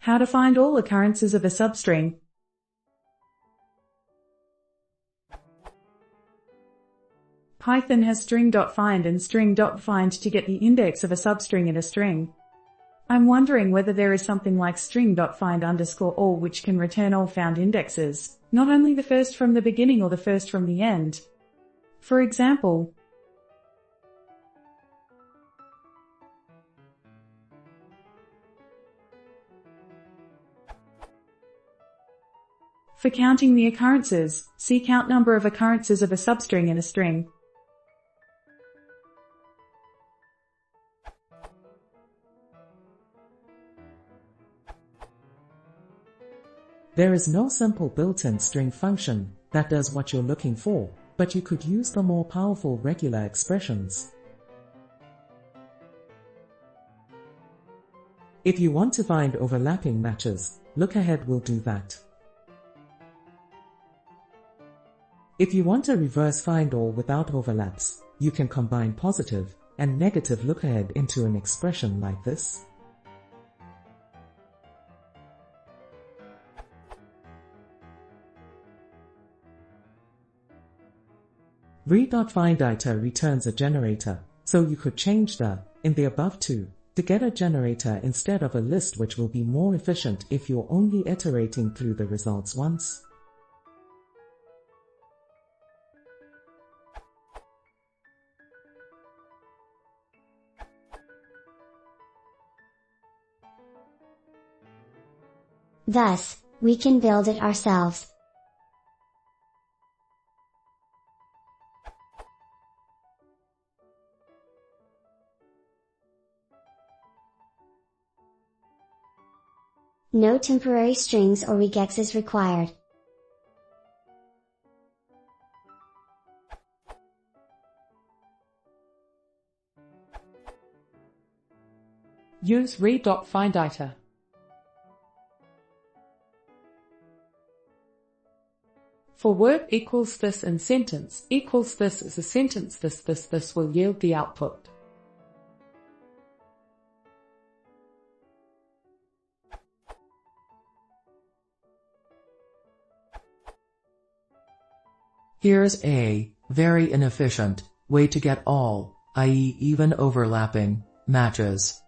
How to find all occurrences of a substring. Python has string.find and string.find to get the index of a substring in a string. I'm wondering whether there is something like string.find_all which can return all found indexes, not only the first from the beginning or the first from the end. For example, for counting the occurrences, see count number of occurrences of a substring in a string. There is no simple built-in string function that does what you're looking for, but you could use the more powerful regular expressions. If you want to find overlapping matches, look ahead will do that. If you want to reverse find all without overlaps, you can combine positive and negative look ahead into an expression like this. Read.findIter returns a generator, so you could change the in the above to get a generator instead of a list, which will be more efficient if you're only iterating through the results once. Thus, we can build it ourselves. No temporary strings or regexes required. Use read.findIter. For work equals this and sentence equals this is a sentence this will yield the output. Here's a very inefficient way to get all, i.e. even overlapping, matches.